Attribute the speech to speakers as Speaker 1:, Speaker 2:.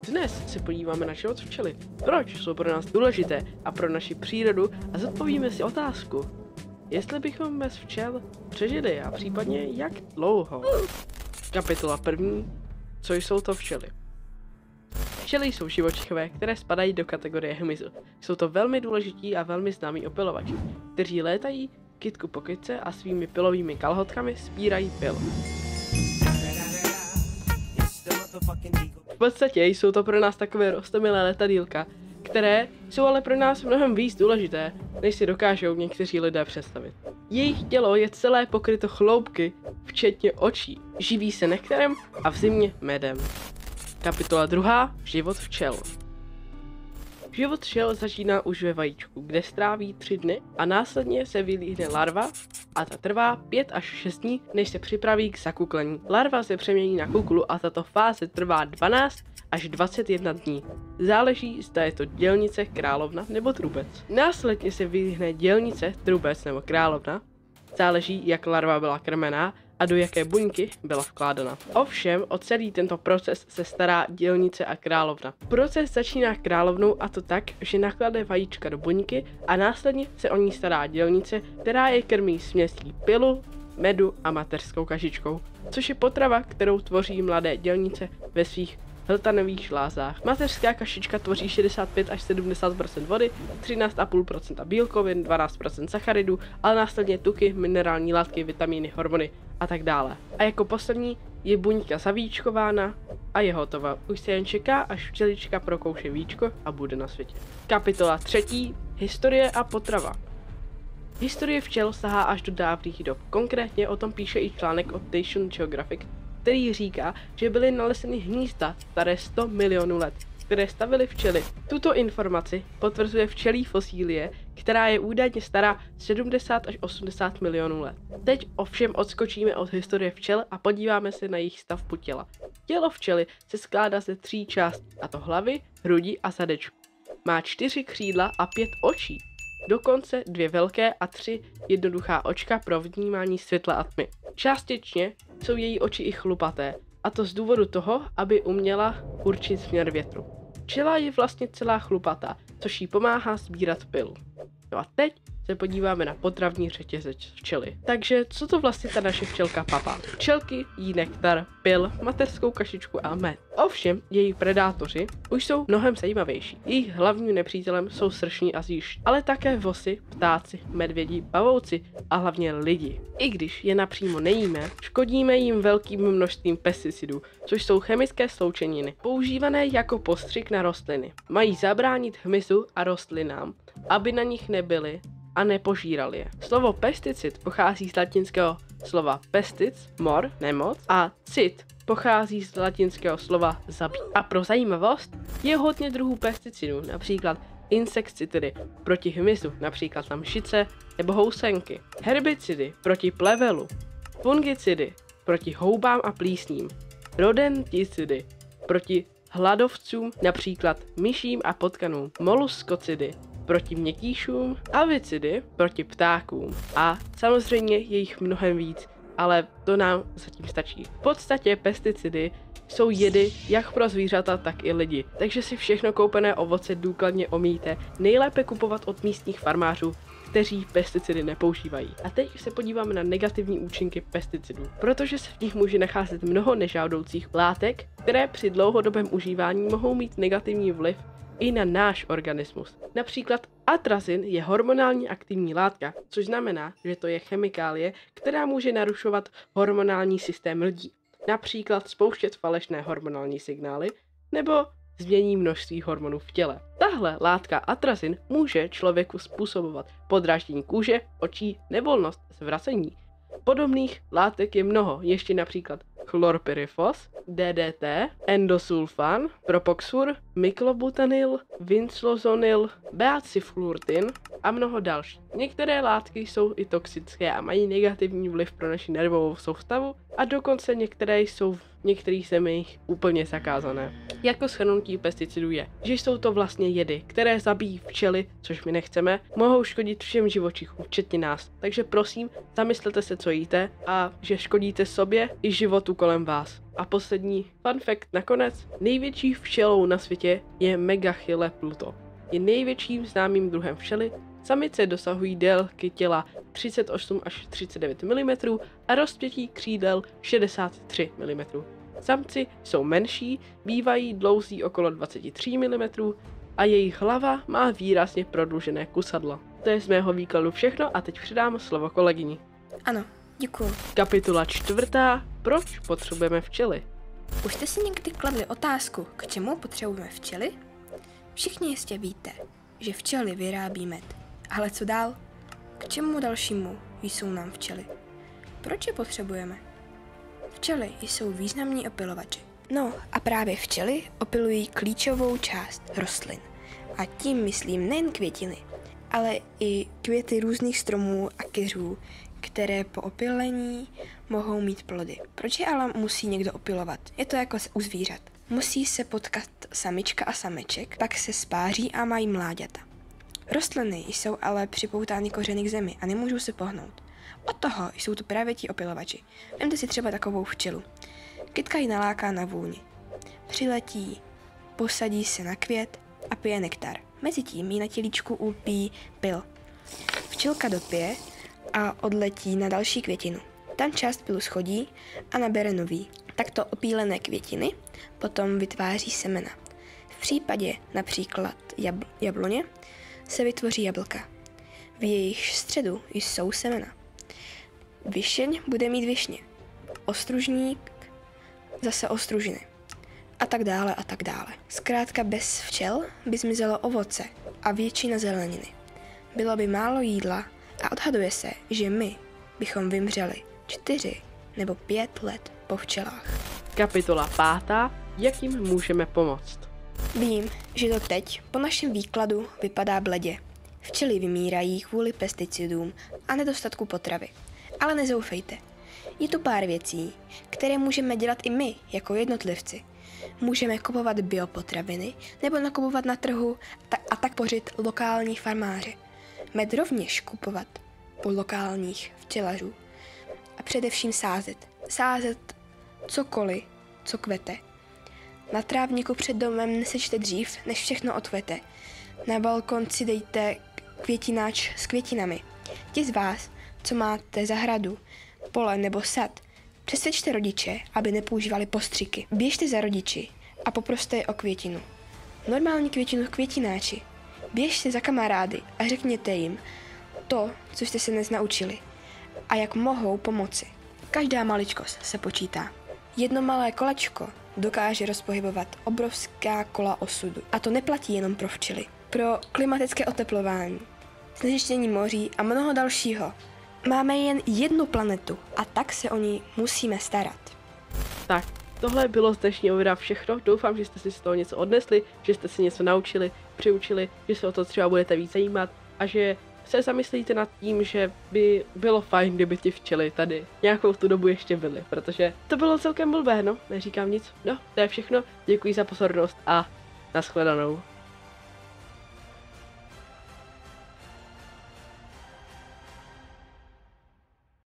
Speaker 1: Dnes se podíváme na život včely. Proč jsou pro nás důležité a pro naši přírodu a zodpovíme si otázku, jestli bychom bez včel přežili a případně jak dlouho. Kapitola 1. Co jsou to včely? Včely jsou živočichové, které spadají do kategorie hmyzu. Jsou to velmi důležití a velmi známí opylovači, kteří létají kytku po kytce a svými pilovými kalhotkami sbírají pil. V podstatě jsou to pro nás takové roztomilé letadýlka, které jsou ale pro nás mnohem víc důležité, než si dokážou někteří lidé představit. Jejich tělo je celé pokryto chloupky, včetně očí. Živí se nektarem a v zimě medem. Kapitola 2. Život včel. Život včel začíná už ve vajíčku, kde stráví 3 dny a následně se vylíhne larva a ta trvá 5 až 6 dní, než se připraví k zakuklení. Larva se přemění na kuklu a tato fáze trvá 12 až 21 dní. Záleží, zda je to dělnice, královna nebo trubec. Následně se vylíhne dělnice, trubec nebo královna. Záleží, jak larva byla krmená a do jaké buňky byla vkládána. Ovšem, o celý tento proces se stará dělnice a královna. Proces začíná královnou a to tak, že naklade vajíčka do buňky a následně se o ní stará dělnice, která je krmí směsí pilu, medu a mateřskou kašičkou, což je potrava, kterou tvoří mladé dělnice ve svých hltanových žlázách. Mateřská kašička tvoří 65 až 70% vody, 13,5% bílkovin, 12% sacharidů, ale následně tuky, minerální látky, vitamíny, hormony a tak dále. A jako poslední je buňka zavíčkována a je hotová. Už se jen čeká, až včelička prokouše víčko a bude na světě. Kapitola 3. Historie a potrava. Historie včel sahá až do dávných dob. Konkrétně o tom píše i článek od National Geographic, který říká, že byly nalezeny hnízda staré 100 milionů let, které stavily včely. Tuto informaci potvrzuje včelí fosílie, která je údajně stará 70 až 80 milionů let. Teď ovšem odskočíme od historie včel a podíváme se na jejich stavbu těla. Tělo včely se skládá ze 3 částí, a to hlavy, hrudi a zadečku. Má 4 křídla a 5 očí. Dokonce 2 velké a 3 jednoduchá očka pro vnímání světla a tmy. Částečně jsou její oči i chlupaté, a to z důvodu toho, aby uměla určit směr větru. Včela je vlastně celá chlupatá, což jí pomáhá sbírat pil. No a teď se podíváme na potravní řetězec včely. Takže co to vlastně ta naše včelka papá? Včelky jí nektar, pil, mateřskou kašičku a med. Ovšem, její predátoři už jsou mnohem zajímavější. Jejich hlavním nepřítelem jsou sršní a zjíž, ale také vosy, ptáci, medvědi, pavouci a hlavně lidi. I když je napřímo nejíme, škodíme jim velkým množstvím pesticidů, což jsou chemické sloučeniny, používané jako postřik na rostliny. Mají zabránit hmyzu a rostlinám, aby na nich nebyly a nepožírali je. Slovo pesticid pochází z latinského slova pestic, mor, nemoc, a cid pochází z latinského slova zabít. A pro zajímavost je hodně druhů pesticidů, například insekticidy proti hmyzu, například mšice nebo housenky, herbicidy proti plevelu, fungicidy proti houbám a plísním, rodenticidy proti hladovcům, například myším a potkanům, moluskocidy proti měkkýšům, avicidy proti ptákům a samozřejmě je jich mnohem víc, ale to nám zatím stačí. V podstatě pesticidy jsou jedy jak pro zvířata, tak i lidi, takže si všechno koupené ovoce důkladně omíjte, nejlépe kupovat od místních farmářů, kteří pesticidy nepoužívají. A teď se podíváme na negativní účinky pesticidů, protože se v nich může nacházet mnoho nežádoucích látek, které při dlouhodobém užívání mohou mít negativní vliv i na náš organismus. Například atrazin je hormonálně aktivní látka, což znamená, že to je chemikálie, která může narušovat hormonální systém lidí. Například spouštět falešné hormonální signály nebo změní množství hormonů v těle. Tahle látka atrazin může člověku způsobovat podráždění kůže, očí, nevolnost, zvracení. Podobných látek je mnoho, ještě například chlorpyrifos, DDT, endosulfan, propoxur, myklobutanil, vinclozonil, beaciflurtin a mnoho dalších. Některé látky jsou i toxické a mají negativní vliv pro naši nervovou soustavu a dokonce některé jsou v některých zemích úplně zakázané. Jako shrnutí pesticidů je, že jsou to vlastně jedy, které zabíjí včely, což my nechceme, mohou škodit všem živočichům, včetně nás. Takže prosím, zamyslete se, co jíte a že škodíte sobě i životu kolem vás. A poslední fun fact nakonec, největší včelou na světě je Megachile pluto. Je největším známým druhem včely. Samice dosahují délky těla 38 až 39 mm a rozpětí křídel 63 mm. Samci jsou menší, bývají dlouzí okolo 23 mm a jejich hlava má výrazně prodloužené kusadlo. To je z mého výkladu všechno a teď předám slovo kolegyni.
Speaker 2: Ano, děkuju.
Speaker 1: Kapitola 4. Proč potřebujeme včely?
Speaker 2: Už jste si někdy kladli otázku, k čemu potřebujeme včely? Všichni jistě víte, že včely vyrábí med. Ale co dál? K čemu dalšímu jsou nám včely? Proč je potřebujeme? Včely jsou významní opylovači. No a právě včely opylují klíčovou část rostlin. A tím myslím nejen květiny, ale i květy různých stromů a keřů, které po opylení mohou mít plody. Proč je ale musí někdo opylovat? Je to jako u zvířat. Musí se potkat samička a sameček, pak se spáří a mají mláďata. Rostliny jsou ale připoutány kořeny k zemi a nemůžou se pohnout. Od toho jsou to právě ti opylovači. Vemte si třeba takovou včelu. Kytka ji naláká na vůni. Přiletí, posadí se na květ a pije nektar. Mezitím jí na tělíčku ulpí pyl. Včelka dopije a odletí na další květinu. Tam část pylu schodí a nabere nový. Takto opílené květiny potom vytváří semena. V případě například jabloně se vytvoří jablka. V jejich středu jsou semena. Višeň bude mít višně. Ostružník zase ostružiny. A tak dále a tak dále. Zkrátka bez včel by zmizelo ovoce a většina zeleniny. Bylo by málo jídla a odhaduje se, že my bychom vymřeli 4 nebo 5 let po včelách.
Speaker 1: Kapitola 5. Jak jim můžeme pomoct?
Speaker 2: Vím, že to teď po našem výkladu vypadá bledě. Včely vymírají kvůli pesticidům a nedostatku potravy. Ale nezoufejte. Je tu pár věcí, které můžeme dělat i my jako jednotlivci. Můžeme kupovat biopotraviny nebo nakupovat na trhu a tak pořit lokální farmáře. Med rovněž kupovat u lokálních včelařů. A především sázet. Sázet cokoliv, co kvete. Na trávníku před domem nesečte dřív, než všechno odkvete. Na balkon si dejte květináč s květinami. Ti z vás, co máte zahradu, pole nebo sad, přesvědčte rodiče, aby nepoužívali postřiky. Běžte za rodiči a poproste je o květinu. Normální květinu v květináči. Běžte za kamarády a řekněte jim to, co jste se dnes naučili a jak mohou pomoci. Každá maličkost se počítá. Jedno malé kolečko dokáže rozpohybovat obrovská kola osudu. A to neplatí jenom pro včely. Pro klimatické oteplování, znečištění moří a mnoho dalšího. Máme jen jednu planetu a tak se o ní musíme starat.
Speaker 1: Tak, tohle bylo z dnešního videa všechno. Doufám, že jste si z toho něco odnesli, že jste si něco naučili, přiučili, že se o to třeba budete víc zajímat a že se zamyslíte nad tím, že by bylo fajn, kdyby ti včely tady nějakou tu dobu ještě byly, protože to bylo celkem blbé, no, neříkám nic. No, to je všechno, děkuji za pozornost a nashledanou.